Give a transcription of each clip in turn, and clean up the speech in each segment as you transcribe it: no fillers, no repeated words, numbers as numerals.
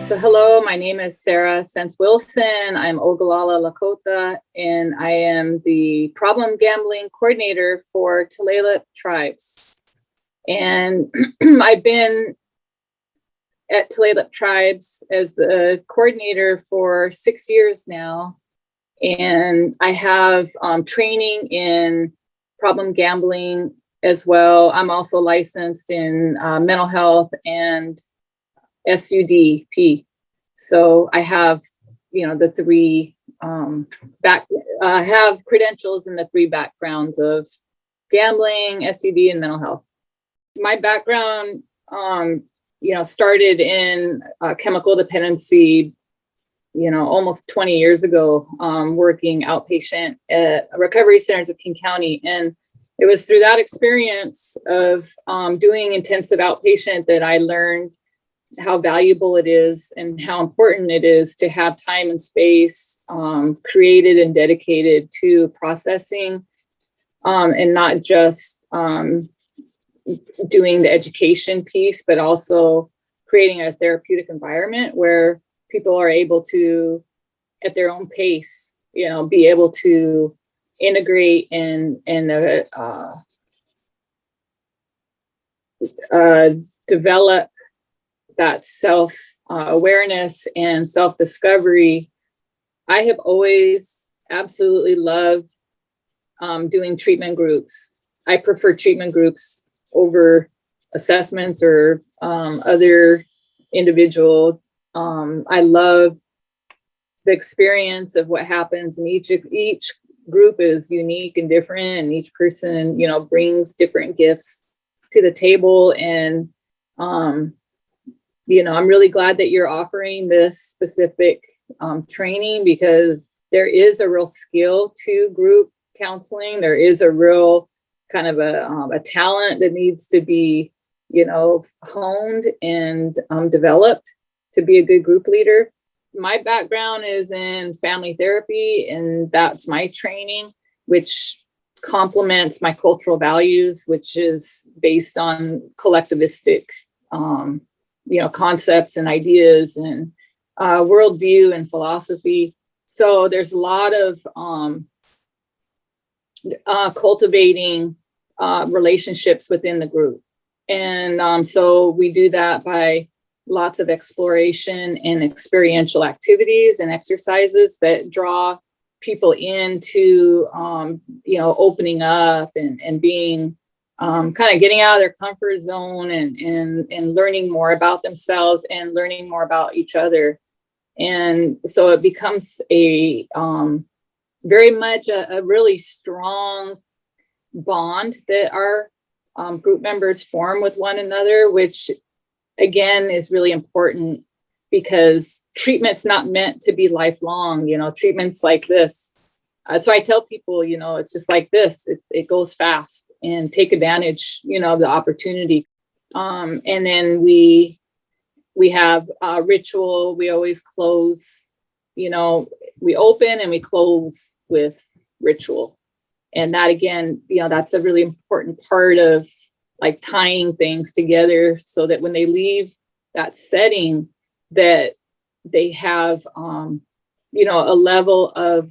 So hello, my name is Sarah Sense Wilson. I'm Ogallala Lakota, and I am the problem gambling coordinator for Tulalip Tribes. And I've been at Tulalip Tribes as the coordinator for 6 years now. And I have training in problem gambling as well. I'm also licensed in mental health and SUDP. So I have, the three have credentials in the three backgrounds of gambling, SUD, and mental health. My background, started in chemical dependency, almost 20 years ago, working outpatient at recovery centers of King County. And it was through that experience of doing intensive outpatient that I learned how valuable it is and how important it is to have time and space created and dedicated to processing and not just doing the education piece, but also creating a therapeutic environment where people are able to, at their own pace, be able to integrate and develop that self-awareness and self-discovery. I have always absolutely loved doing treatment groups. I prefer treatment groups over assessments or other individual. I love the experience of what happens, and each group is unique and different, and each person, brings different gifts to the table. And I'm really glad that you're offering this specific training, because there is a real skill to group counseling. There is a real kind of a talent that needs to be, honed and developed to be a good group leader. My background is in family therapy, and that's my training, which complements my cultural values, which is based on collectivistic concepts and ideas and worldview and philosophy. So there's a lot of cultivating relationships within the group. And so we do that by lots of exploration and experiential activities and exercises that draw people into, opening up and being kind of getting out of their comfort zone and learning more about themselves and learning more about each other. And so it becomes a very much a really strong bond that our group members form with one another, which again is really important, because treatment's not meant to be lifelong. Treatments like this. So I tell people, it's just like this. It goes fast, and take advantage, of the opportunity. And then we have a ritual. We always close, we open and we close with ritual. And that, again, that's a really important part of like tying things together, so that when they leave that setting, that they have, a level of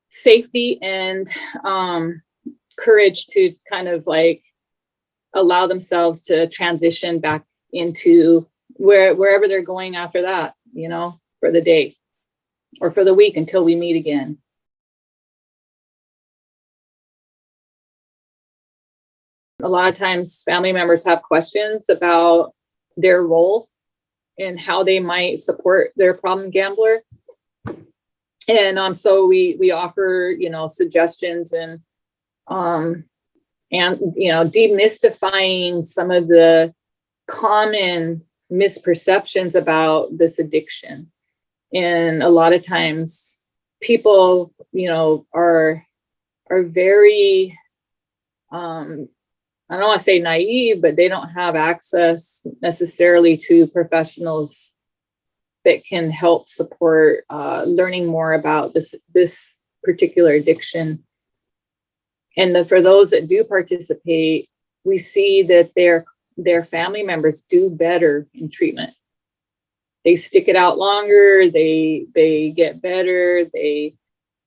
safety and courage to kind of like allow themselves to transition back into wherever they're going after that, for the day or for the week until we meet again. A lot of times family members have questions about their role and how they might support their problem gambler. And so we offer, suggestions and demystifying some of the common misperceptions about this addiction. And a lot of times people, are very, I don't want to say naive, but they don't have access necessarily to professionals that can help support learning more about this particular addiction. And for those that do participate, we see that their family members do better in treatment. they stick it out longer, they get better, they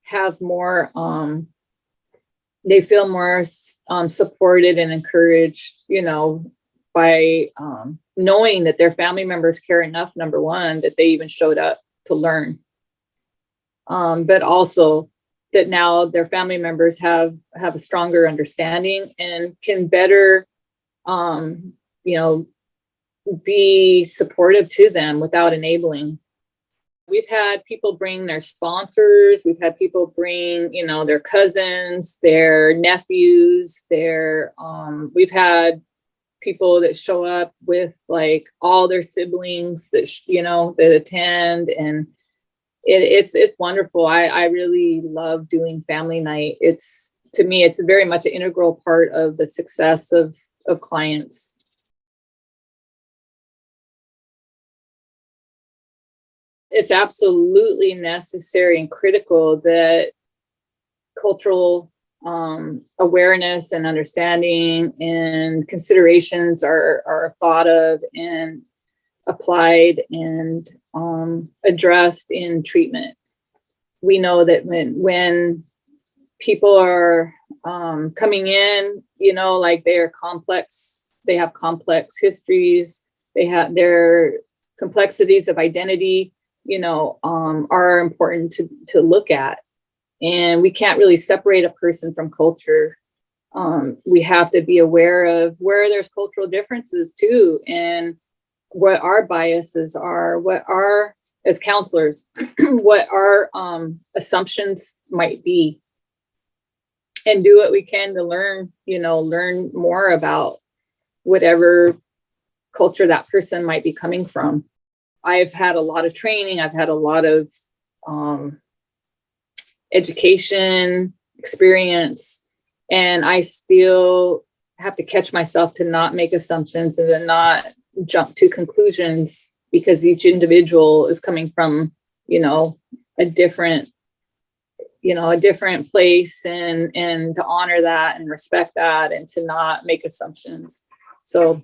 have more, they feel more supported and encouraged, by knowing that their family members care enough, number one, that they even showed up to learn. But also that now their family members have a stronger understanding and can better, be supportive to them without enabling. We've had people bring their sponsors. We've had people bring, their cousins, their nephews, we've had people that show up with like all their siblings that, that attend, and it's wonderful. I really love doing family night. To me, it's very much an integral part of the success of clients. It's absolutely necessary and critical that cultural awareness and understanding and considerations are thought of and applied and addressed in treatment. We know that when people are coming in, like they are complex, they have complex histories, they have their complexities of identity, are important to look at. And we can't really separate a person from culture. We have to be aware of where there's cultural differences too, and what our biases are, as counselors, what our assumptions might be, and do what we can to learn more about whatever culture that person might be coming from. I've had a lot of training. I've had a lot of education, experience, and I still have to catch myself to not make assumptions and to not jump to conclusions, because each individual is coming from, a different place, and to honor that and respect that and to not make assumptions. So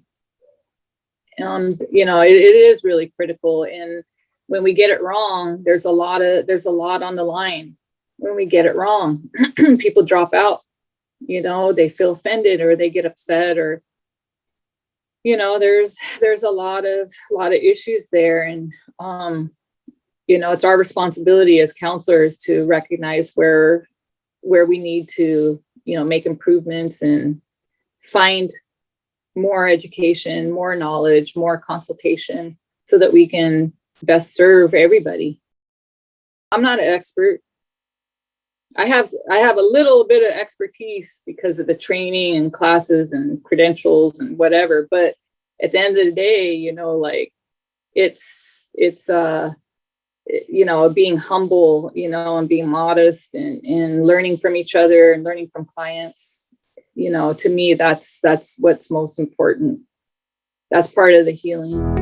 it is really critical. And when we get it wrong, there's a lot on the line. When we get it wrong, people drop out, they feel offended or they get upset, or, there's a lot of issues there. And, it's our responsibility as counselors to recognize where we need to, make improvements and find more education, more knowledge, more consultation, so that we can best serve everybody. I'm not an expert. I have a little bit of expertise because of the training and classes and credentials and whatever. But at the end of the day, it's being humble, and being modest and learning from each other and learning from clients. To me, that's what's most important. That's part of the healing.